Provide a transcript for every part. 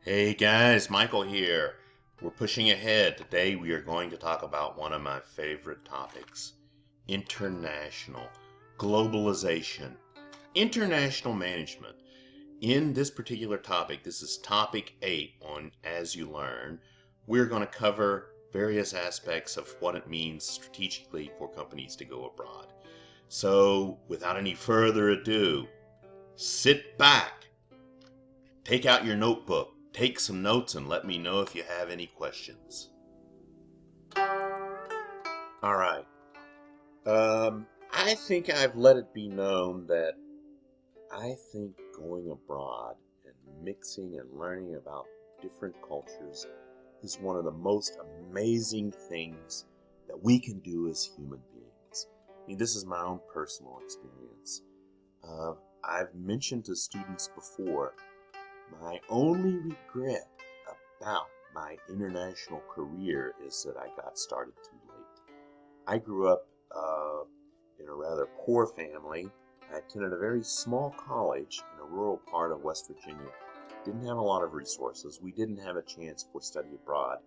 Hey guys, Michael here. We're pushing ahead. Today we are going to talk about one of my favorite topics: international, globalization, international management. In this particular topic, this is topic 8 on As You Learn, we're going to cover various aspects of what it means strategically for companies to go abroad. So, without any further ado, sit back, take out your notebook, take some notes, and let me know if you have any questions. All right. I think I've let it be known that I think going abroad and mixing and learning about different cultures is one of the most amazing things that we can do as human beings. I mean, this is my own personal experience. Uh, I've mentioned to students before, my only regret about my international career is that I got started too late. I grew up in a rather poor family. I attended a very small college in a rural part of West Virginia. Didn't have a lot of resources. We didn't have a chance for study abroad.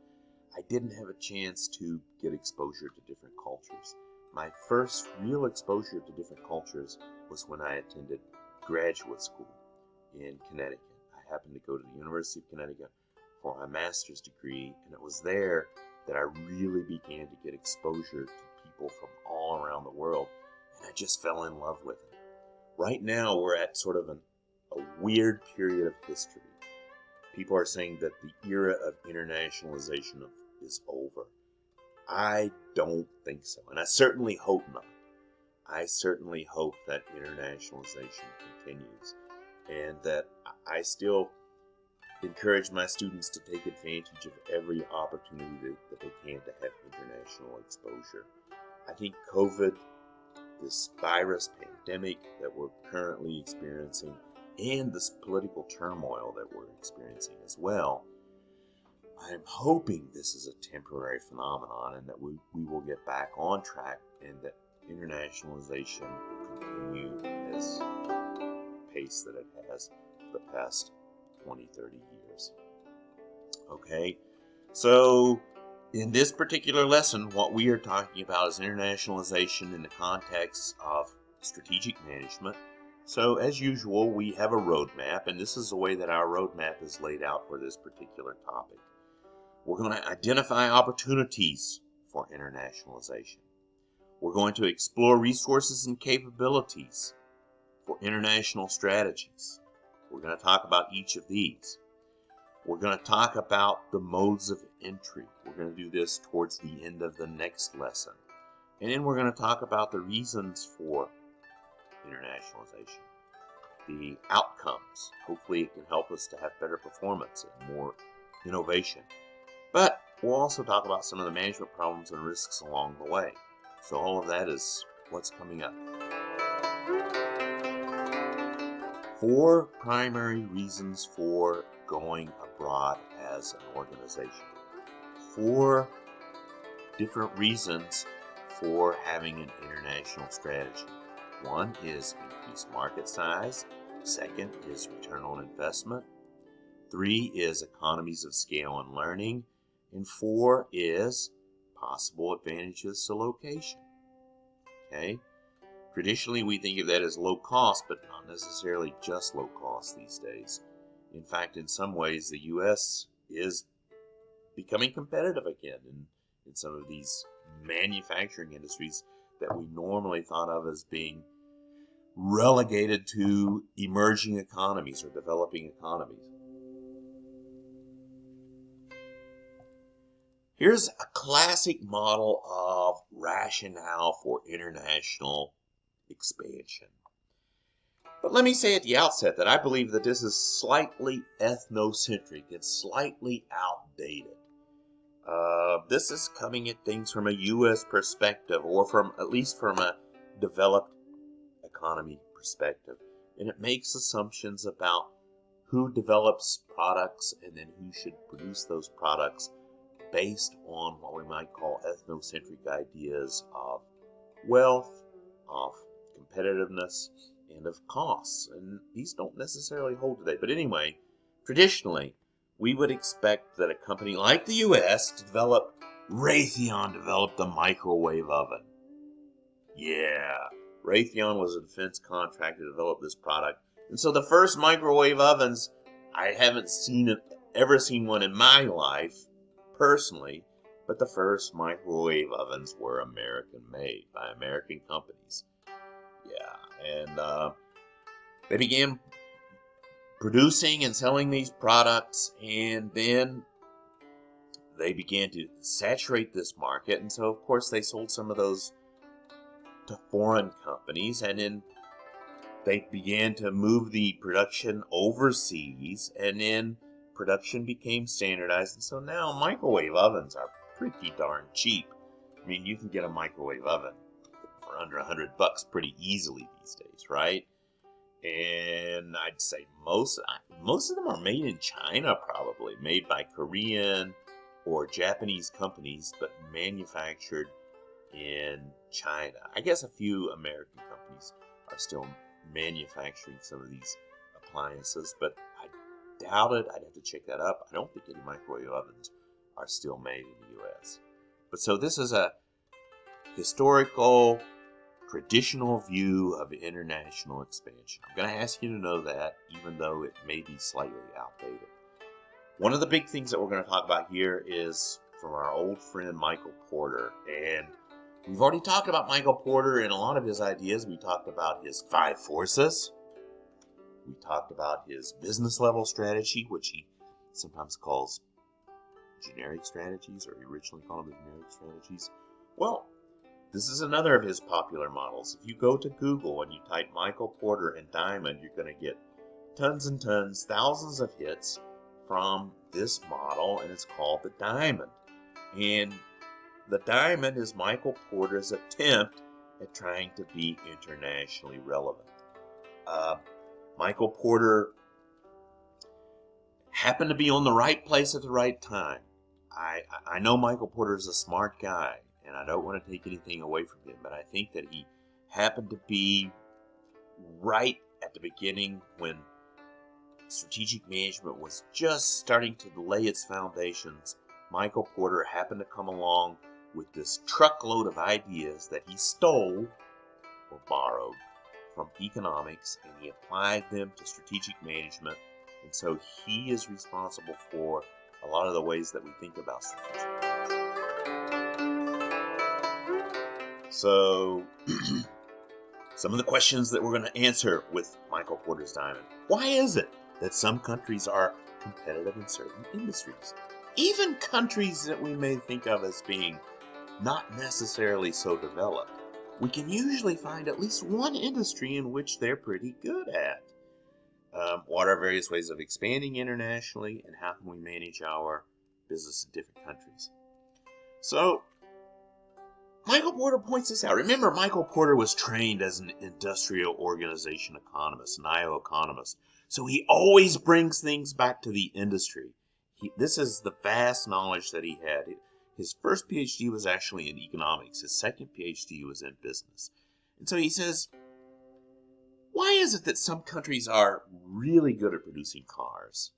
I didn't have a chance to get exposure to different cultures. My first real exposure to different cultures was when I attended graduate school in Connecticut. I happened to go to the University of Connecticut for my master's degree, and it was there that I really began to get exposure to people from all around the world, and I just fell in love with it. Right now, we're at sort of a weird period of history. People are saying that the era of internationalization is over. I don't think so, and I certainly hope not. I certainly hope that internationalization continues, and that I still encourage my students to take advantage of every opportunity that they can to have international exposure. I think COVID, this virus pandemic that we're currently experiencing, and this political turmoil that we're experiencing as well, I'm hoping this is a temporary phenomenon and that we will get back on track and that internationalization will continue as pace that it has for the past 20, 30 years. Okay, so in this particular lesson, what we are talking about is internationalization in the context of strategic management. So as usual, we have a roadmap, and this is the way that our roadmap is laid out for this particular topic. We're going to identify opportunities for internationalization. We're going to explore resources and capabilities for international strategies. We're going to talk about each of these. We're going to talk about the modes of entry. We're going to do this towards the end of the next lesson. And then we're going to talk about the reasons for internationalization, the outcomes. Hopefully it can help us to have better performance and more innovation. But we'll also talk about some of the management problems and risks along the way. So all of that is what's coming up. 4 primary reasons for going abroad as an organization. 4 different reasons for having an international strategy. 1 is increased market size. 2nd is return on investment. 3 is economies of scale and learning. And 4 is possible advantages to location. Okay? Traditionally, we think of that as low cost, but not necessarily just low cost these days. In fact, in some ways, the U.S. is becoming competitive again in some of these manufacturing industries that we normally thought of as being relegated to emerging economies or developing economies. Here's a classic model of rationale for international expansion. But let me say at the outset that I believe that this is slightly ethnocentric. It's slightly outdated. This is coming at things from a U.S. perspective, or from at least from a developed economy perspective. And it makes assumptions about who develops products and then who should produce those products based on what we might call ethnocentric ideas of wealth, of competitiveness, and of costs. And these don't necessarily hold today. But anyway, traditionally, we would expect that a company like the U.S. to develop. Raytheon developed a microwave oven. Yeah, Raytheon was a defense contractor to develop this product. And so the first microwave ovens, I haven't ever seen one in my life, personally, but the first microwave ovens were American made by American companies. Yeah, and they began producing and selling these products, and then they began to saturate this market. And so, of course, they sold some of those to foreign companies, and then they began to move the production overseas, and then production became standardized. And so now microwave ovens are pretty darn cheap. I mean, you can get a microwave oven for under $100 pretty easily these days, right? And I'd say most of them are made in China, probably made by Korean or Japanese companies, but manufactured in China. I guess a few American companies are still manufacturing some of these appliances, but I doubt it. I'd have to check that up. I don't think any microwave ovens are still made in the U.S. But so this is a historical, traditional view of international expansion. I'm going to ask you to know that, even though it may be slightly outdated. One of the big things that we're going to talk about here is from our old friend Michael Porter. And we've already talked about Michael Porter and a lot of his ideas. We talked about his 5 forces. We talked about his business level strategy, which he sometimes calls generic strategies, or he originally called them generic strategies. Well, this is another of his popular models. If you go to Google and you type Michael Porter and diamond, you're going to get tons and tons, thousands of hits from this model, and it's called the diamond. And the diamond is Michael Porter's attempt at trying to be internationally relevant. Michael Porter happened to be on the right place at the right time. I know Michael Porter is a smart guy, and I don't want to take anything away from him, but I think that he happened to be right at the beginning when strategic management was just starting to lay its foundations. Michael Porter happened to come along with this truckload of ideas that he stole or borrowed from economics, and he applied them to strategic management. And so he is responsible for a lot of the ways that we think about strategic management. So some of the questions that we're going to answer with Michael Porter's diamond. Why is it that some countries are competitive in certain industries? Even countries that we may think of as being not necessarily so developed, we can usually find at least one industry in which they're pretty good at. What are various ways of expanding internationally, and how can we manage our business in different countries? So, Michael Porter points this out. Remember, Michael Porter was trained as an industrial organization economist, an IO economist. So he always brings things back to the industry. This is the vast knowledge that he had. His first PhD was actually in economics. His second PhD was in business. And so he says, why is it that some countries are really good at producing cars?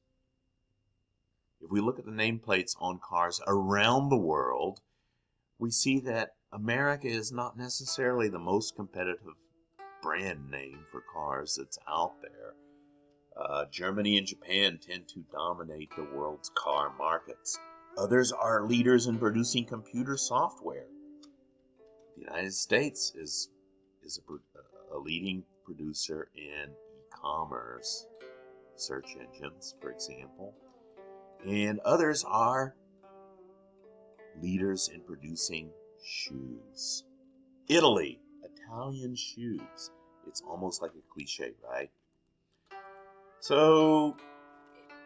If we look at the nameplates on cars around the world, we see that America is not necessarily the most competitive brand name for cars that's out there. Germany and Japan tend to dominate the world's car markets. Others are leaders in producing computer software. The United States is a leading producer in e-commerce, search engines, for example. And others are leaders in producing shoes. Italy, Italian shoes. It's almost like a cliche, right? So,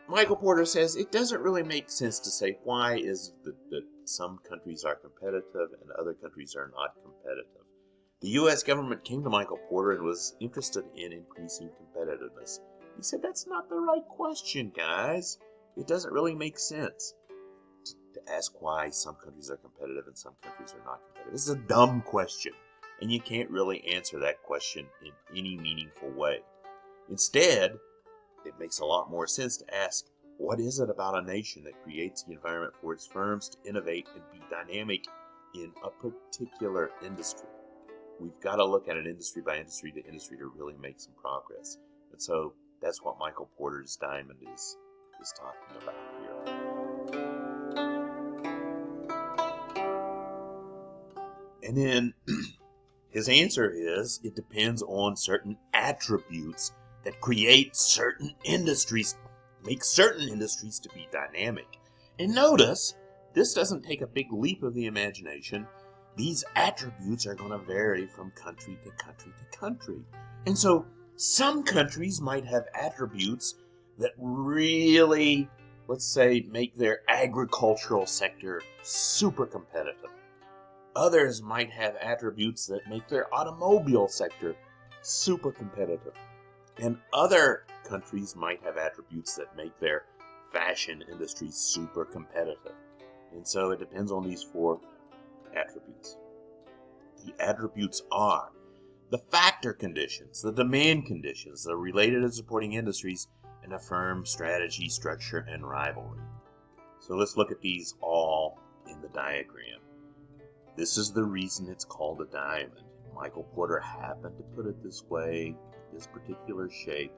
Michael Porter says it doesn't really make sense to say why is it that some countries are competitive and other countries are not competitive. The U.S. government came to Michael Porter and was interested in increasing competitiveness. He said, that's not the right question, guys. It doesn't really make sense to ask why some countries are competitive and some countries are not competitive. This is a dumb question, and you can't really answer that question in any meaningful way. Instead, it makes a lot more sense to ask, What is it about a nation that creates the environment for its firms to innovate and be dynamic in a particular industry? We've got to look at it industry by industry to really make some progress. And so that's what Michael Porter's diamond is talking about here. And then his answer is, it depends on certain attributes that create certain industries, make certain industries to be dynamic. And notice, this doesn't take a big leap of the imagination. These attributes are going to vary from country to country to country. And so some countries might have attributes that really, let's say, make their agricultural sector super competitive. Others might have attributes that make their automobile sector super competitive. And other countries might have attributes that make their fashion industry super competitive. And so it depends on these 4 attributes. The attributes are the factor conditions, the demand conditions, the related and supporting industries, and a firm's strategy, structure, and rivalry. So let's look at these all in the diagram. This is the reason it's called a diamond. Michael Porter happened to put it this way, this particular shape.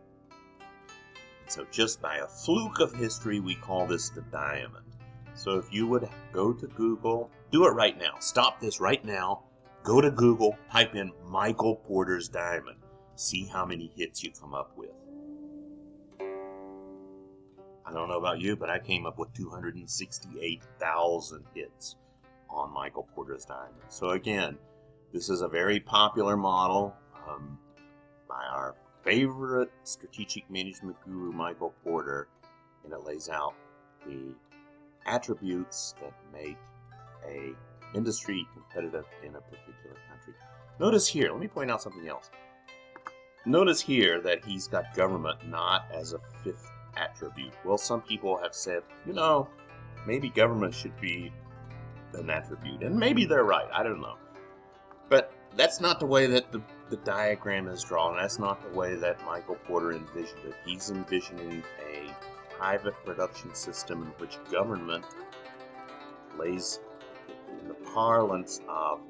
And so just by a fluke of history, we call this the diamond. So if you would go to Google, do it right now. Stop this right now. Go to Google, type in Michael Porter's diamond. See how many hits you come up with. I don't know about you, but I came up with 268,000 hits on Michael Porter's diamond. So again, this is a very popular model by our favorite strategic management guru, Michael Porter, and it lays out the attributes that make a industry competitive in a particular country. Notice here, let me point out something else. Notice here that he's got government not as a 5th attribute. Well, some people have said, maybe government should be an attribute, and maybe they're right, I don't know. But that's not the way that the diagram is drawn. That's not the way that Michael Porter envisioned it. He's envisioning a private production system in which government lays, in the parlance of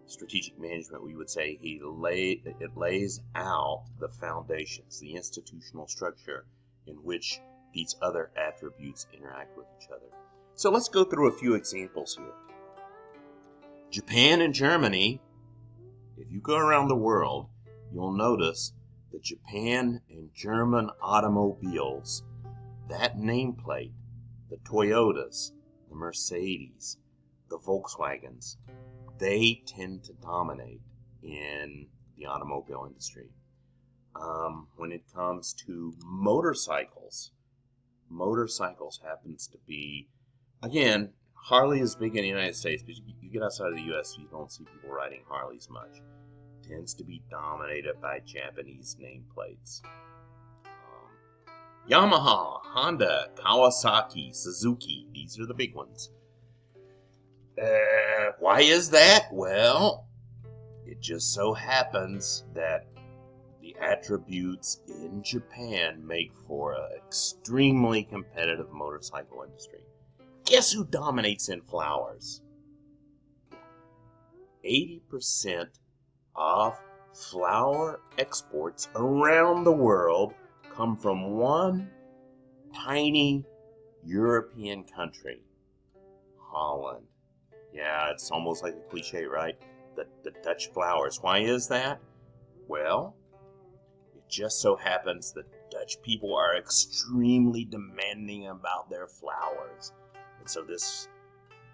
strategic management, we would say it lays out the foundations, the institutional structure in which these other attributes interact with each other. So let's go through a few examples here. Japan and Germany, if you go around the world, you'll notice that Japan and German automobiles, that nameplate, the Toyotas, the Mercedes, the Volkswagens, they tend to dominate in the automobile industry. When it comes to motorcycles happens to be, again, Harley is big in the United States, but you get outside of the U.S., you don't see people riding Harleys much. Tends to be dominated by Japanese nameplates. Yamaha, Honda, Kawasaki, Suzuki, these are the big ones. Why is that? Well, it just so happens that the attributes in Japan make for an extremely competitive motorcycle industry. Guess who dominates in flowers? 80% of flower exports around the world come from one tiny European country, Holland. Yeah, it's almost like a cliche, right? The Dutch flowers. Why is that? Well, it just so happens that Dutch people are extremely demanding about their flowers. And so this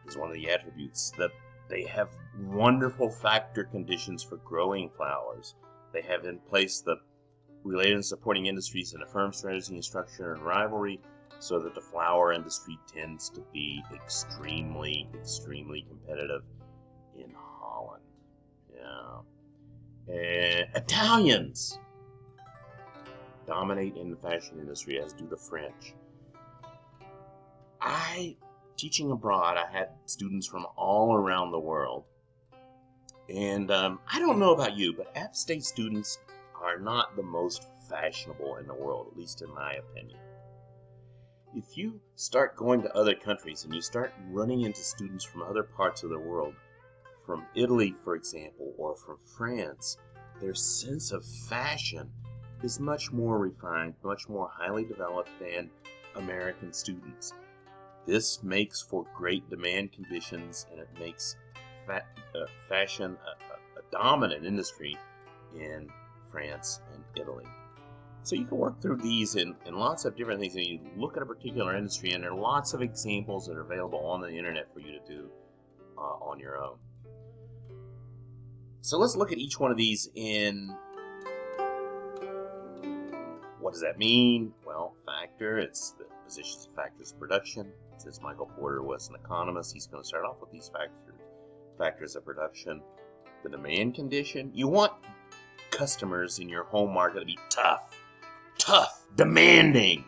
is one of the attributes, that they have wonderful factor conditions for growing flowers. They have in place the related and supporting industries and a firm strategy and structure and rivalry, so that the flower industry tends to be extremely, extremely competitive in Holland. Yeah. Italians dominate in the fashion industry, as do the French. Teaching abroad, I had students from all around the world. And I don't know about you, but App State students are not the most fashionable in the world, at least in my opinion. If you start going to other countries and you start running into students from other parts of the world, from Italy, for example, or from France, their sense of fashion is much more refined, much more highly developed than American students. This makes for great demand conditions, and it makes fashion a dominant industry in France and Italy. So you can work through these in lots of different things, and you look at a particular industry, and there are lots of examples that are available on the internet for you to do on your own. So let's look at each one of these in what does that mean? Well, factor, it's the positions of factors of production. Since Michael Porter was an economist, he's going to start off with these factors of production. The demand condition, you want customers in your home market to be tough, demanding,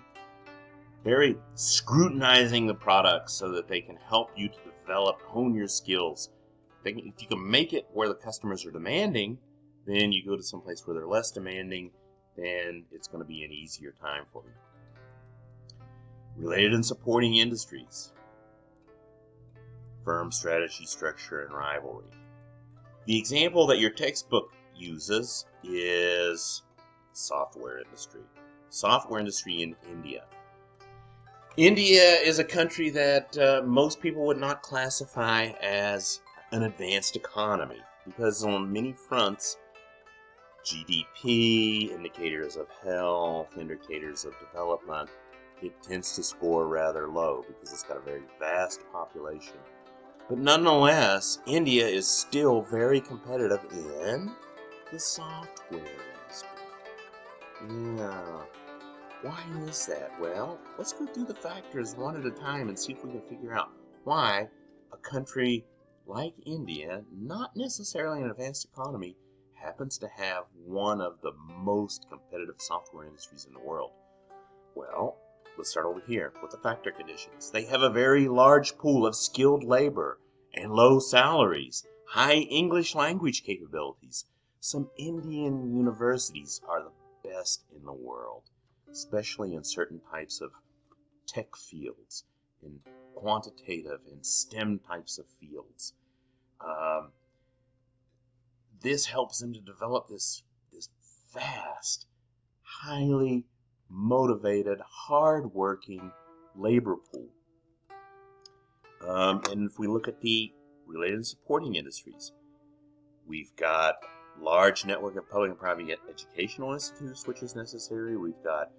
very scrutinizing the products so that they can help you to develop, hone your skills. If you can make it where the customers are demanding, then you go to some place where they're less demanding, then it's going to be an easier time for you. Related and supporting industries. Firm strategy, structure, and rivalry. The example that your textbook uses is software industry. Software industry in India. India is a country that most people would not classify as an advanced economy because on many fronts, GDP, indicators of health, indicators of development, it tends to score rather low because it's got a very vast population. But nonetheless, India is still very competitive in the software industry. Yeah. Why is that? Well, let's go through the factors one at a time and see if we can figure out why a country like India, not necessarily an advanced economy, happens to have one of the most competitive software industries in the world. Well, let's start over here with the factor conditions. They have a very large pool of skilled labor and low salaries, high English language capabilities. Some Indian universities are the best in the world, especially in certain types of tech fields, in quantitative and STEM types of fields. This helps them to develop this vast, highly motivated, hard-working labor pool. And if we look at the related and supporting industries, we've got large network of public and private educational institutes, which is necessary. We've got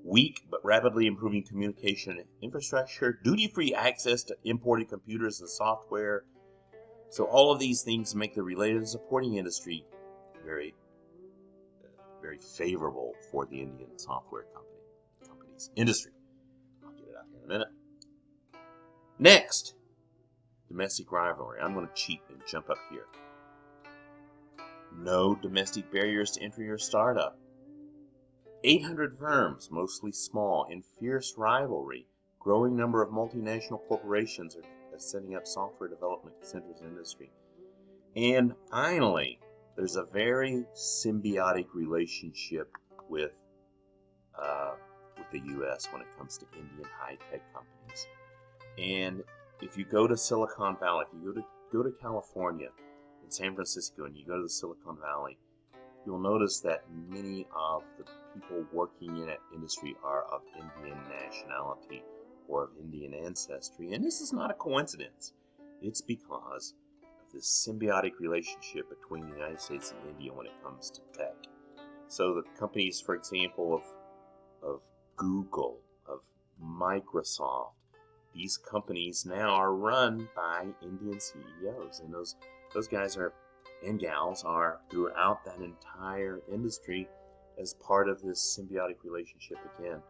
weak but rapidly improving communication infrastructure, duty-free access to imported computers and software. So all of these things make the related and supporting industry very favorable for the Indian software companies industry. I'll get it out here in a minute. Next, domestic rivalry. I'm going to cheat and jump up here. No domestic barriers to entry or startup. 800 firms, mostly small, in fierce rivalry. Growing number of multinational corporations are setting up software development centers in industry. And finally, there's a very symbiotic relationship with the U.S. when it comes to Indian high-tech companies. And if you go to Silicon Valley, if you go to California, in San Francisco, and you go to the Silicon Valley, you'll notice that many of the people working in that industry are of Indian nationality or of Indian ancestry. And this is not a coincidence. It's because of this symbiotic relationship between the United States and India when it comes to tech. So the companies, for example, of Google, of Microsoft, these companies now are run by Indian CEOs. And those guys and gals are throughout that entire industry as part of this symbiotic relationship again.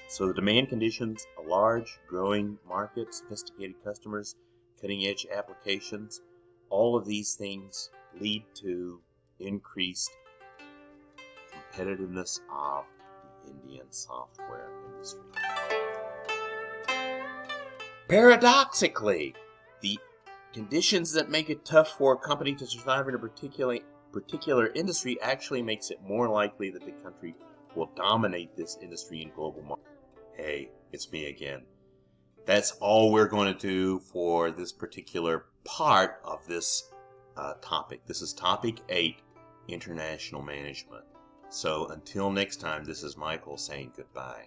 So the demand conditions, a large, growing market, sophisticated customers, cutting-edge applications, all of these things lead to increased competitiveness of the Indian software industry. Paradoxically, the conditions that make it tough for a company to survive in a particular industry actually makes it more likely that the country will dominate this industry in global market. Hey, It's me again. That's all we're going to do for this particular part of this topic. This is topic 8, international management. So until next time, this is Michael saying goodbye.